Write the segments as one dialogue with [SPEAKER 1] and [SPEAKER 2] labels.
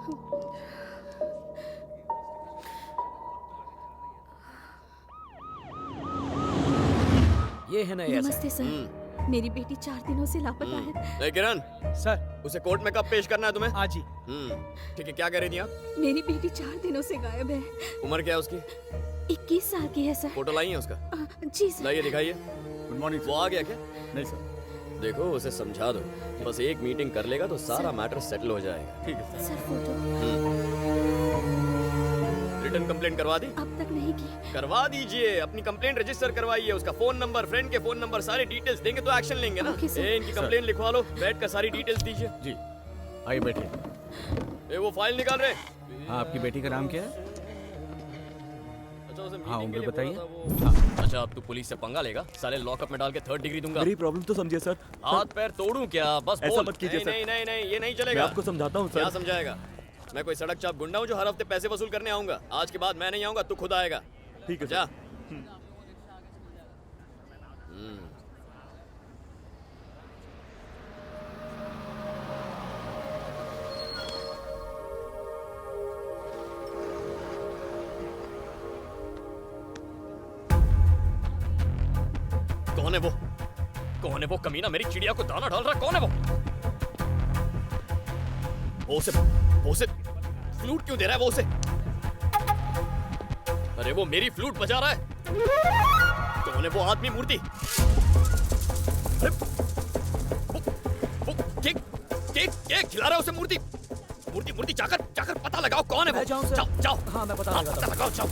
[SPEAKER 1] ये है ना ये
[SPEAKER 2] नमस्ते सर, मेरी बेटी 4 दिनों से लापता है।
[SPEAKER 3] किरण,
[SPEAKER 1] सर।
[SPEAKER 3] उसे कोर्ट में कब पेश करना है तुम्हें?
[SPEAKER 1] आज ही।
[SPEAKER 3] ठीक है, क्या कह रही थी आप?
[SPEAKER 2] मेरी बेटी 4 दिनों से गायब है।
[SPEAKER 3] उम्र क्या है उसकी?
[SPEAKER 2] 21 साल की है सर।
[SPEAKER 3] फोटो लाई है उसका?
[SPEAKER 2] जी सर।
[SPEAKER 3] लाइए, दिखाइए।
[SPEAKER 4] Good morning.
[SPEAKER 3] वो आ गया क्या?
[SPEAKER 4] नहीं सर।
[SPEAKER 3] देखो, उसे समझा दो, बस एक मीटिंग कर लेगा तो सारा मैटर सेटल हो जाएगा।
[SPEAKER 4] ठीक है
[SPEAKER 2] सर फोटो
[SPEAKER 3] रिटर्न कंप्लेंट करवा दी?
[SPEAKER 2] अब तक नहीं की।
[SPEAKER 3] करवा दीजिए, अपनी कंप्लेंट रजिस्टर करवाइए, उसका फोन नंबर, फ्रेंड के फोन नंबर, सारी डिटेल्स देंगे तो एक्शन लेंगे ना।
[SPEAKER 2] Okay, sir.
[SPEAKER 3] इनकी कंप्लेंट लिखवा लो, बैठ कर सारी डिटेल्स दीजिए।
[SPEAKER 4] जी, आइए बैठिए।
[SPEAKER 3] वो फाइल निकाल रहे।
[SPEAKER 4] हाँ, आपकी बेटी का नाम क्या है?
[SPEAKER 3] अच्छा, उसे
[SPEAKER 4] हाँ,
[SPEAKER 3] मीटिंग के
[SPEAKER 4] उम्र
[SPEAKER 3] लिए
[SPEAKER 4] बताइए।
[SPEAKER 3] बोला था वो। अच्छा, अब तू पुलिस से पंगा लेगा? साले लॉकअप में डाल के 3rd डिग्री दूंगा।
[SPEAKER 4] मेरी प्रॉब्लम तो समझिए सर।
[SPEAKER 3] हाथ पैर तोड़ूं क्या? बस
[SPEAKER 4] ऐसा
[SPEAKER 3] बोल।
[SPEAKER 4] मत कीजिए,
[SPEAKER 3] नहीं,
[SPEAKER 4] सर।
[SPEAKER 3] नहीं नहीं नहीं, ये नहीं
[SPEAKER 4] मैं
[SPEAKER 3] चलेगा।
[SPEAKER 4] आपको समझाता हूँ
[SPEAKER 3] क्या
[SPEAKER 4] सर।
[SPEAKER 3] समझाएगा? मैं कोई सड़क चाप गुंडा हूँ जो हर हफ्ते पैसे वसूल करने आऊंगा? आज के बाद मैं नहीं आऊंगा, तू खुद आएगा।
[SPEAKER 4] ठीक है
[SPEAKER 3] जा।
[SPEAKER 4] सर।
[SPEAKER 3] कौन है वो? कौन है वो कमीना? मेरी चिड़िया को दाना डाल रहा? कौन है वो? वो उसे फ्लूट क्यों दे रहा है? वो उसे, अरे वो मेरी फ्लूट बजा रहा है। कौन है वो आदमी? मूर्ति? अरे वो केक केक केक खिला रहा है उसे। मूर्ति मूर्ति मूर्ति, जाकर जाकर पता लगाओ कौन है वो।
[SPEAKER 1] जाऊं सर?
[SPEAKER 3] जाओ जाओ।
[SPEAKER 1] हाँ, मैं पता लगाता हूं।
[SPEAKER 3] लगाओ, जाओ।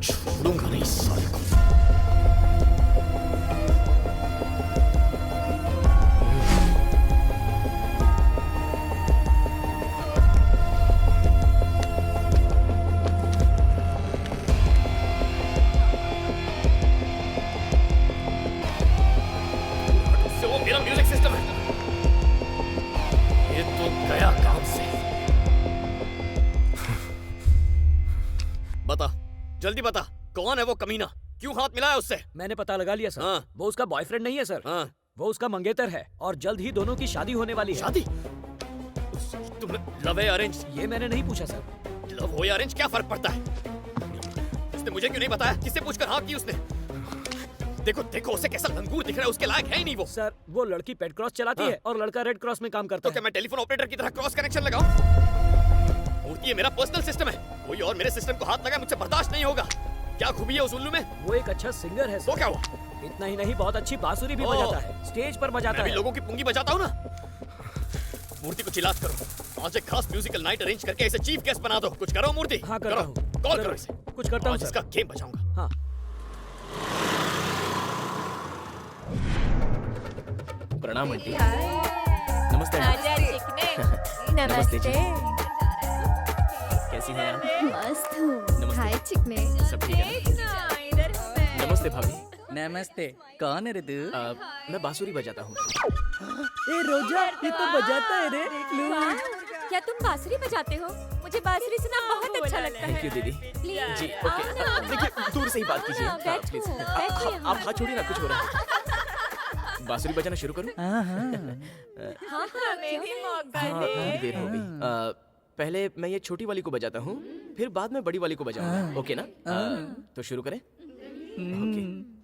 [SPEAKER 3] छोड़ूंगा नहीं इस साले को। से वो मेरा म्यूजिक सिस्टम है। ये तो गया काम से। बता, जल्दी बता, कौन है वो कमीना? क्यों हाथ मिलाया उससे?
[SPEAKER 1] मैंने पता लगा लिया सर।
[SPEAKER 3] हाँ।
[SPEAKER 1] वो उसका बॉयफ्रेंड नहीं है सर।
[SPEAKER 3] हाँ।
[SPEAKER 1] वो उसका मंगेतर है और जल्द ही दोनों की शादी होने वाली है।
[SPEAKER 3] शादी? तुमने लव है अरेंज?
[SPEAKER 1] ये मैंने नहीं पूछा सर।
[SPEAKER 3] लव हो या अरेंज, क्या फर्क पड़ता है? उसने मुझे क्यों नहीं बताया? किससे पूछकर हाँ की उसने? देखो देखो, उसे कैसा लंगूर दिख रहा है, उसके लायक है ही नहीं वो।
[SPEAKER 1] सर, वो लड़की पेड क्रॉस चलाती
[SPEAKER 3] हाँ।
[SPEAKER 1] है और लड़का रेड क्रॉस में काम करता
[SPEAKER 3] तो क्या
[SPEAKER 1] है।
[SPEAKER 3] मैं टेलीफोन ऑपरेटर की तरह क्रॉस कनेक्शन लगाऊं? मूर्ति, ये मेरा पर्सनल सिस्टम है। कोई और मेरे सिस्टम को हाथ लगाए, मुझसे बर्दाश्त नहीं होगा। क्या खूबी है उस उल्लू में?
[SPEAKER 1] वो एक अच्छा सिंगर है
[SPEAKER 3] वो
[SPEAKER 1] सर।
[SPEAKER 3] क्या हुआ?
[SPEAKER 1] इतना ही नहीं, बहुत अच्छी बांसुरी भी
[SPEAKER 3] ओह।
[SPEAKER 1] बजाता है, स्टेज पर बजाता
[SPEAKER 3] मैं भी
[SPEAKER 1] है।
[SPEAKER 3] लोगों की पुंगी बजाता हूँ ना। मूर्ति को इलाज करो। आज एक खास म्यूजिकल नाइट अरेंज करके इसे चीफ गेस्ट बना दो। कुछ करो मूर्ति।
[SPEAKER 1] हाँ, करता हूँ।
[SPEAKER 3] कॉल
[SPEAKER 1] जरूर।
[SPEAKER 3] करो इसे।
[SPEAKER 1] कुछ करता हूँ
[SPEAKER 3] आज
[SPEAKER 1] सर।
[SPEAKER 3] इसका गेम बजाऊंगा।
[SPEAKER 1] हाँ।
[SPEAKER 4] प्रणाम आंटी।
[SPEAKER 5] नमस्ते
[SPEAKER 4] नमस्ते जी। कैसी हैं आप?
[SPEAKER 5] मस्त हूँ।
[SPEAKER 4] नमस्ते।
[SPEAKER 5] हाय चिकने।
[SPEAKER 4] सब ठीक है ना? नमस्ते भाभी।
[SPEAKER 6] नमस्ते। कौन है रे तू?
[SPEAKER 4] मैं बांसुरी बजाता हूँ।
[SPEAKER 6] ए रोजा, ये तो बजाता है रे।
[SPEAKER 2] क्या तुम बांसुरी बजाते हो? मुझे बांसुरी सुनना बहुत अच्छा लगता
[SPEAKER 4] थैंक यू दीदी।
[SPEAKER 2] प्लीज
[SPEAKER 4] जी ओके। देखिए, दूर से ही बात कीजिए। हाँ, प्लीज। आप हाथ छोड़िए ना, कुछ हो रहा है। बांसुरी बजाना शुरू करूँ?
[SPEAKER 6] हाँ हाँ।
[SPEAKER 4] थोड़ी देर हो गई। पहले मैं ये छोटी वाली को बजाता हूँ, फिर बाद में बड़ी वाली को बजाऊंगा। ओके ना? तो शुरू करें? ओके।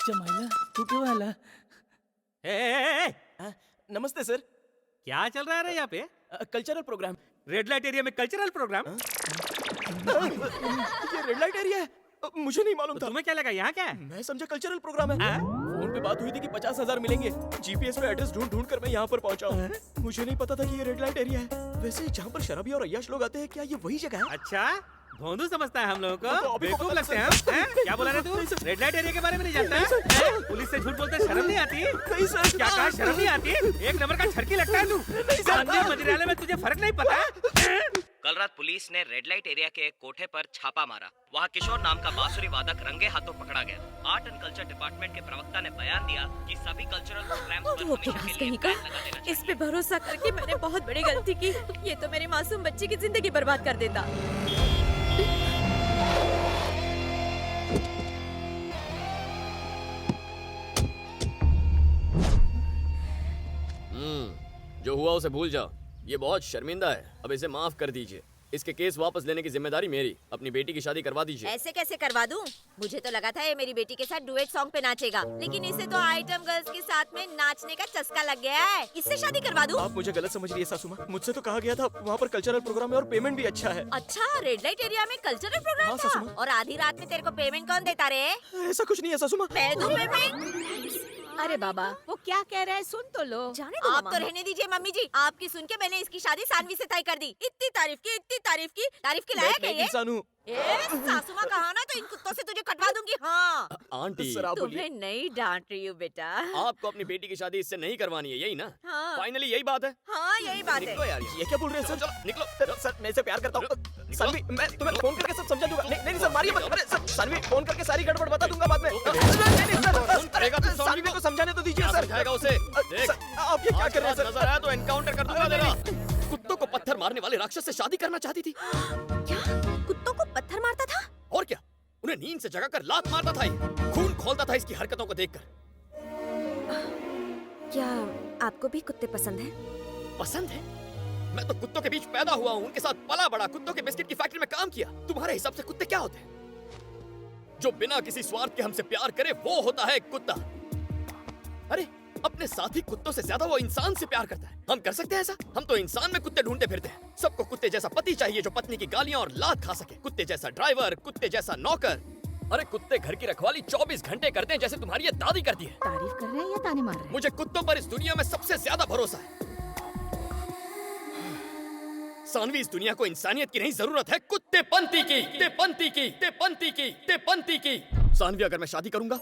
[SPEAKER 6] जमाइला, तू क्यों आला?
[SPEAKER 4] नमस्ते सर।
[SPEAKER 7] क्या चल रहा है रे यहाँ पे?
[SPEAKER 4] Cultural programme.
[SPEAKER 7] Red light area में कल्चरल प्रोग्राम?
[SPEAKER 4] ये रेड लाइट एरिया है? मुझे नहीं मालूम था।
[SPEAKER 7] तुम्हें क्या लगा यहाँ क्या है?
[SPEAKER 4] मैं समझा कल्चरल प्रोग्राम है।
[SPEAKER 7] हाँ?
[SPEAKER 4] फोन पे बात हुई थी कि 50,000 मिलेंगे। जीपीएस पे एड्रेस ढूंढ ढूंढ कर मैं यहाँ पर पहुंचा हूँ। मुझे नहीं पता था कि ये रेड लाइट एरिया है। वैसे जहाँ पर शराबी और अय्याश लोग आते हैं, क्या ये वही जगह है?
[SPEAKER 7] अच्छा, भोंदू समझता है हम लोगों को, बेवकूफ लगते हैं हम, हैं? क्या बोला रे तू? रेड लाइट एरिया के बारे में नहीं जानता है? पुलिस से झूठ बोलते शर्म नहीं आती? क्या कहा, शर्म नहीं आती? एक नंबर का छड़की लगता है तू। मंदिर मंदिरालय में तुझे फर्क नहीं पता?
[SPEAKER 4] कल रात पुलिस ने रेड लाइट एरिया के एक कोठे पर छापा मारा। वहाँ किशोर नाम का बांसुरी वादक रंगे हाथों पकड़ा गया। आर्ट एंड कल्चर डिपार्टमेंट के प्रवक्ता ने बयान दिया कि सभी कल्चरल प्रोग्राम्स पर
[SPEAKER 2] वो
[SPEAKER 4] हमेशा
[SPEAKER 2] क्लास
[SPEAKER 4] के लिए
[SPEAKER 2] कहीं का,
[SPEAKER 4] बैन लगा देना चाहिए।
[SPEAKER 2] इस पे भरोसा करके मैंने बहुत बड़ी गलती की। ये तो मेरी मासूम बच्ची की जिंदगी बर्बाद कर देता।
[SPEAKER 3] जो हुआ उसे भूल जाओ। ये बहुत शर्मिंदा है, अब इसे माफ कर दीजिए। इसके केस वापस लेने की जिम्मेदारी मेरी। अपनी बेटी की शादी करवा दीजिए।
[SPEAKER 2] ऐसे कैसे करवा दूं? मुझे तो लगा था ये मेरी बेटी के साथ डुएट सॉन्ग पे नाचेगा, लेकिन इसे तो आइटम गर्ल्स के साथ में नाचने का चस्का लग गया है। इससे शादी करवा दूं?
[SPEAKER 4] आप मुझे गलत समझ रही है सासू माँ। मुझसे तो कहा गया था वहाँ पर कल्चरल प्रोग्राम है और पेमेंट भी अच्छा है।
[SPEAKER 2] अच्छा, रेड लाइट एरिया में कल्चरल प्रोग्राम
[SPEAKER 4] हाँ,
[SPEAKER 2] था?
[SPEAKER 4] सासू माँ।
[SPEAKER 2] और आधी रात में तेरे को पेमेंट कौन देता रे?
[SPEAKER 4] ऐसा कुछ नहीं है सासू माँ।
[SPEAKER 2] मैं दूं पेमेंट?
[SPEAKER 5] अरे बाबा, वो क्या कह रहा है सुन तो लो।
[SPEAKER 2] जाने दो, आप तो रहने दीजिए मम्मी जी। आपकी सुन के मैंने इसकी शादी सानवी से तय कर दी। इतनी तारीफ की, इतनी तारीफ की लायक है ये।
[SPEAKER 4] इंसान हूँ।
[SPEAKER 2] सासू माँ कहा ना तो इन कुत्तों से तुझे कटवा दूंगी। हाँ,
[SPEAKER 3] आंटी,
[SPEAKER 4] सर आप बोलिए।
[SPEAKER 2] तुम्हें नहीं डांट रही हूँ बेटा।
[SPEAKER 3] आपको अपनी बेटी की शादी इससे नहीं करवानी है, यही ना?
[SPEAKER 2] हाँ।
[SPEAKER 3] फाइनली यही बात है।
[SPEAKER 2] हाँ, यही बात है।
[SPEAKER 3] निकलो यार,
[SPEAKER 4] ये क्या बोल रहे हैं सर?
[SPEAKER 3] चलो निकलो।
[SPEAKER 4] सर मैं इसे प्यार करता हूँ। सानवी, मैं तुम्हें फोन करके सब समझा दूंगा। नहीं सर, मारिए मत। अरे सर, सानवी फोन करके सारी गड़बड़ बता दूंगा बाद में। नहीं सर, सानवी को समझाने तो दीजिए सर।
[SPEAKER 3] समझाएगा उसे। देख,
[SPEAKER 4] आप ये क्या कर रहे हैं सर?
[SPEAKER 3] नजर आया तो एनकाउंटर कर दूंगा तेरा। कुत्तों को पत्थर मारने वाले राक्षस से शादी करना चाहती थी।
[SPEAKER 2] क्या कुत्तों को पत्थर मारता था?
[SPEAKER 3] और क्या, उन्हें नींद से जगाकर लात मारता था ये। खून खोलता था इसकी हरकतों को देखकर।
[SPEAKER 2] क्या आपको भी कुत्ते पसंद हैं?
[SPEAKER 3] पसंद है? मैं तो कुत्तों के बीच पैदा हुआ हूँ, उनके साथ पला बड़ा, कुत्तों के बिस्किट की फैक्ट्री में काम किया। तुम्हारे हिसाब से कुत्ते क्या होते हैं? जो बिना किसी स्वार्थ के हमसे प्यार करे वो होता है कुत्ता। अरे अपने साथी कुत्तों से ज्यादा वो इंसान से प्यार करता है। हम कर सकते हैं ऐसा? हम तो इंसान में कुत्ते ढूंढते फिरते हैं। सबको कुत्ते जैसा पति चाहिए जो पत्नी की गालियां और लात खा सके। कुत्ते जैसा ड्राइवर, कुत्ते जैसा नौकर। अरे कुत्ते घर की रखवाली 24 घंटे करते हैं जैसे तुम्हारी ये दादी करती है।
[SPEAKER 5] तारीफ कर रहे हैं या ताने मार रहे हैं?
[SPEAKER 3] मुझे कुत्तों पर इस दुनिया में सबसे ज्यादा भरोसा है। सानवी, इस दुनिया को इंसानियत की नहीं जरूरत है कुत्तेपंती की। कुत्तेपंती की। सानवी, अगर मैं शादी करूंगा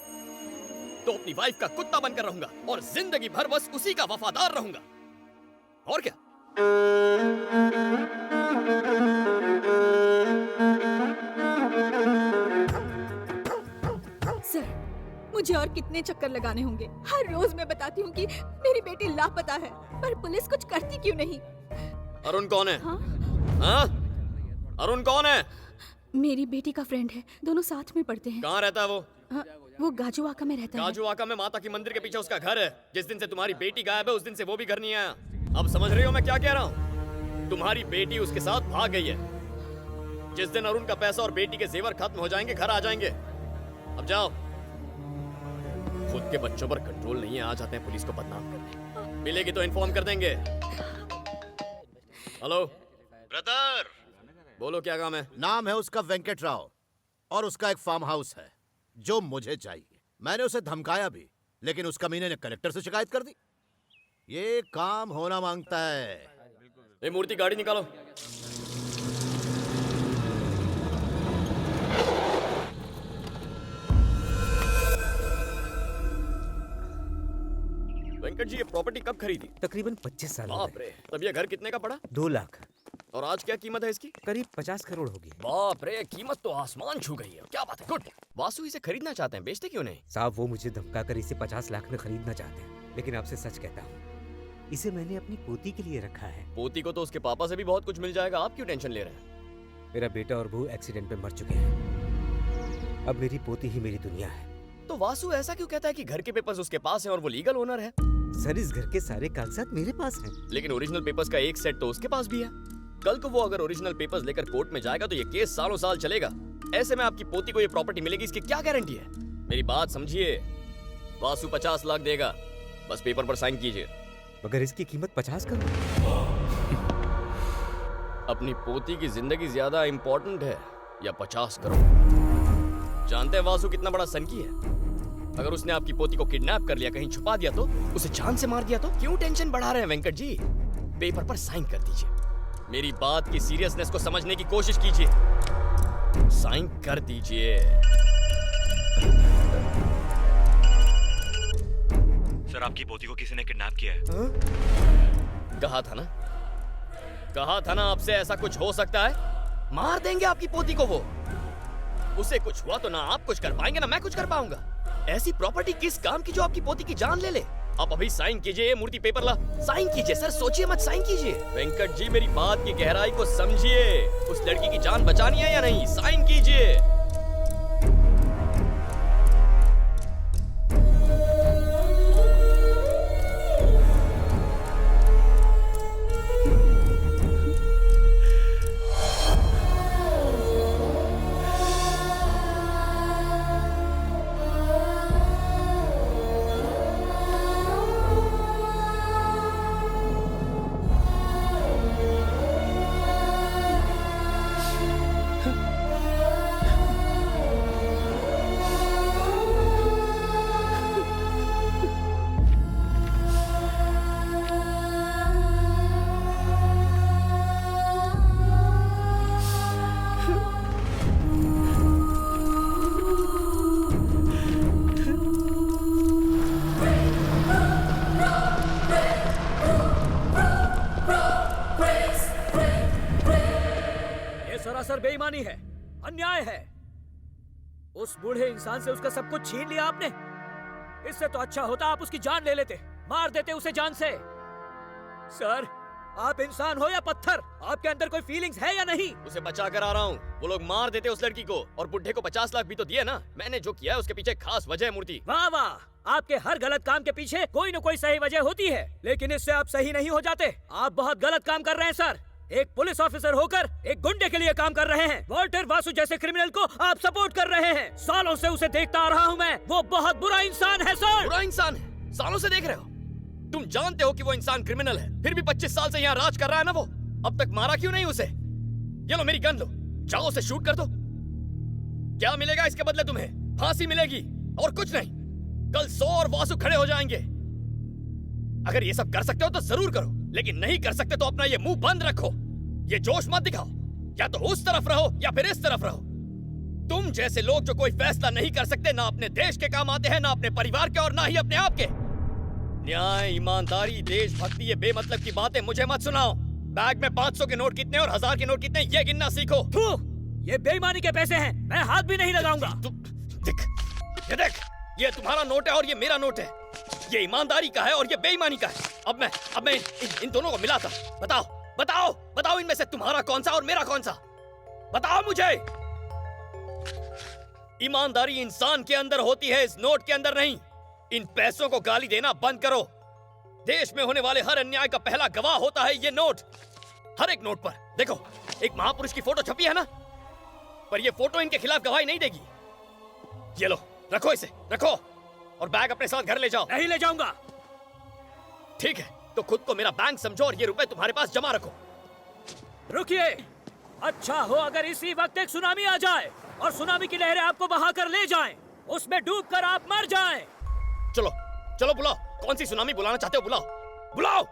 [SPEAKER 3] तो अपनी वाइफ का कुत्ता बनकर रहूंगा और जिंदगी भर बस उसी का वफादार रहूंगा। और क्या?
[SPEAKER 5] सर, मुझे और कितने चक्कर लगाने होंगे? हर रोज मैं बताती हूँ कि मेरी बेटी लापता है, पर पुलिस कुछ करती क्यों नहीं?
[SPEAKER 3] अरुण कौन है?
[SPEAKER 5] हाँ?
[SPEAKER 3] हाँ? अरुण कौन है?
[SPEAKER 5] मेरी बेटी का फ्रेंड है, दोनों साथ में पढ़ते हैं।
[SPEAKER 3] कहाँ रहता है वो?
[SPEAKER 5] हाँ, वो गाजुआका में रहता है।
[SPEAKER 3] गाजुआका में माता की मंदिर के पीछे उसका घर है। जिस दिन से तुम्हारी बेटी गायब है उस दिन से वो भी घर नहीं आया। अब समझ रही हो मैं क्या कह रहा हूँ? तुम्हारी बेटी उसके साथ भाग गई है। जिस दिन अरुण का पैसा और बेटी के जेवर खत्म हो जाएंगे घर आ जाएंगे। अब जाओ। खुद के बच्चों पर कंट्रोल नहीं है, आ जाते हैं पुलिस को बदनाम करने। मिलेगी तो इन्फॉर्म कर देंगे। हेलो
[SPEAKER 8] ब्रदर,
[SPEAKER 3] बोलो, क्या काम है?
[SPEAKER 8] नाम है उसका वेंकट राव और उसका एक फार्म हाउस है जो मुझे चाहिए। मैंने उसे धमकाया भी, लेकिन उस कमीने ने कलेक्टर से शिकायत कर दी। ये काम होना मांगता है।
[SPEAKER 3] ये मूर्ति, गाड़ी निकालो। वेंकट जी, ये प्रॉपर्टी कब खरीदी?
[SPEAKER 9] तकरीबन 25 साल हो
[SPEAKER 3] बाप रे, तब ये घर कितने का पड़ा?
[SPEAKER 9] 2 लाख,
[SPEAKER 3] और आज क्या कीमत है इसकी?
[SPEAKER 9] करीब 50 करोड़ होगी।
[SPEAKER 3] बाप रे, कीमत तो आसमान छू गई है। क्या बात है, गुड। वासु इसे खरीदना चाहते हैं, बेचते क्यों नहीं?
[SPEAKER 9] साहब, वो मुझे धमकाकर इसे 50 लाख में खरीदना चाहते हैं, लेकिन आपसे सच कहता हूँ, इसे मैंने अपनी पोती के लिए रखा है।
[SPEAKER 3] पोती को तो उसके पापा से भी बहुत कुछ मिल जाएगा, आप क्यों टेंशन ले रहे हैं?
[SPEAKER 9] मेरा बेटा और बहू एक्सीडेंट में मर चुके हैं। अब मेरी पोती ही मेरी दुनिया है।
[SPEAKER 3] तो वासु ऐसा क्यों कहता है कि घर के पेपर्स उसके पास हैं और वो लीगल ओनर है?
[SPEAKER 9] सर, इस घर के सारे कागजात मेरे पास हैं।
[SPEAKER 3] लेकिन ओरिजिनल पेपर्स का एक सेट तो उसके पास भी है। कल को वो अगर ओरिजिनल पेपर्स लेकर कोर्ट में जाएगा तो ये केस सालों साल चलेगा। ऐसे में आपकी पोती को ये प्रॉपर्टी मिलेगी, इसकी क्या गारंटी है? मेरी बात समझिए। वासु 50 लाख देगा, बस पेपर पर साइन कीजिए।
[SPEAKER 9] मगर इसकी कीमत 50 करोड़।
[SPEAKER 3] अपनी पोती की जिंदगी ज्यादा इंपॉर्टेंट है या 50 करोड़? जानते हैं वासु कितना बड़ा सनकी है? अगर उसने आपकी पोती को किडनैप कर लिया, कहीं छुपा दिया तो, उसे जान से मार दिया तो? क्यों टेंशन बढ़ा रहे हैं वेंकट जी? पेपर पर साइन कर दीजिए। मेरी बात की सीरियसनेस को समझने की कोशिश कीजिए। साइन कर दीजिए।
[SPEAKER 4] सर, आपकी पोती को किसी ने किडनैप किया है।
[SPEAKER 3] कहा था ना आपसे ऐसा कुछ हो सकता है। मार देंगे आपकी पोती को। वो उसे कुछ हुआ तो ना आप कुछ कर पाएंगे ना मैं कुछ कर पाऊंगा। ऐसी प्रॉपर्टी किस काम की जो आपकी पोती की जान ले ले। आप अभी साइन कीजिए, ये मूर्ति पेपर ला, साइन कीजिए सर, सोचिए मत, साइन कीजिए। वेंकट जी, मेरी बात की गहराई को समझिए। उस लड़की की जान बचानी है या नहीं, साइन कीजिए।
[SPEAKER 1] सरासर बेईमानी है, अन्याय है। उस बूढ़े इंसान से उसका सब कुछ छीन लिया आपने। इससे तो अच्छा होता आप उसकी जान ले लेते, मार देते उसे जान से। सर, आप इंसान हो या पत्थर, आपके अंदर कोई फीलिंग्स है या नहीं?
[SPEAKER 3] उसे बचा कर आ रहा हूँ। वो लोग मार देते उस लड़की को और बुढ़े को 50 लाख भी तो दिए ना। मैंने जो किया है उसके पीछे खास वजह है मूर्ति।
[SPEAKER 1] वाह वाह, आपके हर गलत काम के पीछे कोई न कोई सही वजह होती है, लेकिन इससे आप सही नहीं हो जाते। आप बहुत गलत काम कर रहे हैं सर। एक पुलिस ऑफिसर होकर एक गुंडे के लिए काम कर रहे हैं। वॉल्टर वासु जैसे क्रिमिनल को आप सपोर्ट कर रहे हैं। सालों से उसे देखता आ रहा हूँ मैं। वो बहुत बुरा इंसान है सर।
[SPEAKER 3] बुरा इंसान है? सालों से देख रहे हो? तुम जानते हो कि वो इंसान क्रिमिनल है, फिर भी 25 साल से यहाँ राज कर रहा है ना वो। अब तक मारा क्यों नहीं उसे? ये लो मेरी गन लो, जाओ उसे शूट कर दो। क्या मिलेगा इसके बदले तुम्हें? फांसी मिलेगी और कुछ नहीं। कल 100 और वासु खड़े हो जाएंगे। अगर ये सब कर सकते हो तो जरूर करो, लेकिन नहीं कर सकते तो अपना ये मुंह बंद रखो। ये जोश मत दिखाओ। या तो उस तरफ रहो या फिर इस तरफ रहो। तुम जैसे लोग जो कोई फैसला नहीं कर सकते, ना अपने देश के काम आते हैं, ना अपने परिवार के और ना ही अपने आप के। न्याय, ईमानदारी, देशभक्ति, ये बेमतलब की बातें मुझे मत सुनाओ। बैग में 500 के नोट कितने और 1000 के नोट कितने, ये गिनना सीखो।
[SPEAKER 1] ये बेईमानी के पैसे हैं, मैं हाथ भी नहीं लगाऊंगा।
[SPEAKER 3] देख, ये तुम्हारा नोट है और ये मेरा नोट है। ये ईमानदारी का है और ये बेईमानी का है। अब मैं इन दोनों को मिलाता। बताओ इनमें से तुम्हारा कौन सा और मेरा कौन सा? बताओ मुझे। ईमानदारी इंसान के अंदर होती है, इस नोट के अंदर नहीं। इन पैसों को गाली देना बंद करो। देश में होने वाले हर अन्याय का पहला गवाह होता है ये नोट। हर एक नोट पर देखो, एक महापुरुष की फोटो छपी है ना, पर ये फोटो इनके खिलाफ गवाही नहीं देगी। ये लो, रखो इसे, रखो और बैग अपने साथ घर ले जाओ।
[SPEAKER 1] नहीं ले जाऊंगा।
[SPEAKER 3] ठीक है, तो खुद को मेरा बैंक समझो और ये रुपए तुम्हारे पास जमा रखो।
[SPEAKER 1] रुकिए, अच्छा हो अगर इसी वक्त एक सुनामी आ जाए और सुनामी की लहरें आपको बहाकर ले जाएं, उसमें डूबकर आप मर जाएं।
[SPEAKER 3] चलो बुलाओ। कौन सी सुनामी बुलाना चाहते हो? बुलाओ।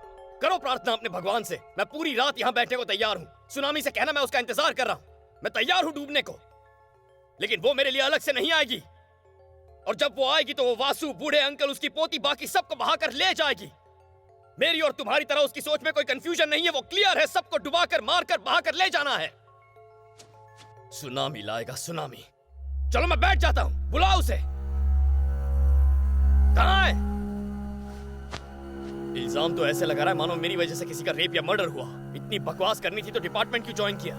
[SPEAKER 3] करो प्रार्थना अपने भगवान से। मैं पूरी रात यहाँ बैठने को तैयार हूँ। सुनामी से कहना मैं उसका इंतजार कर रहा हूँ। मैं तैयार हूँ डूबने को, लेकिन वो मेरे लिए अलग से नहीं आएगी। और जब वो आएगी तो वो वासु, बूढ़े अंकल, उसकी पोती, बाकी सबको बहाकर ले जाएगी। मेरी और तुम्हारी तरह उसकी सोच में कोई कंफ्यूजन नहीं है। वो क्लियर है, सबको डुबाकर, मारकर, बहाकर ले जाना है। सुनामी लाएगा, सुनामी। चलो मैं बैठ जाता हूँ। बुलाओ उसे। कहाँ है? इल्जाम तो ऐसे लगा रहा है मानो मेरी वजह से किसी का रेप या मर्डर हुआ। इतनी बकवास करनी थी तो डिपार्टमेंट क्यों ज्वाइन किया?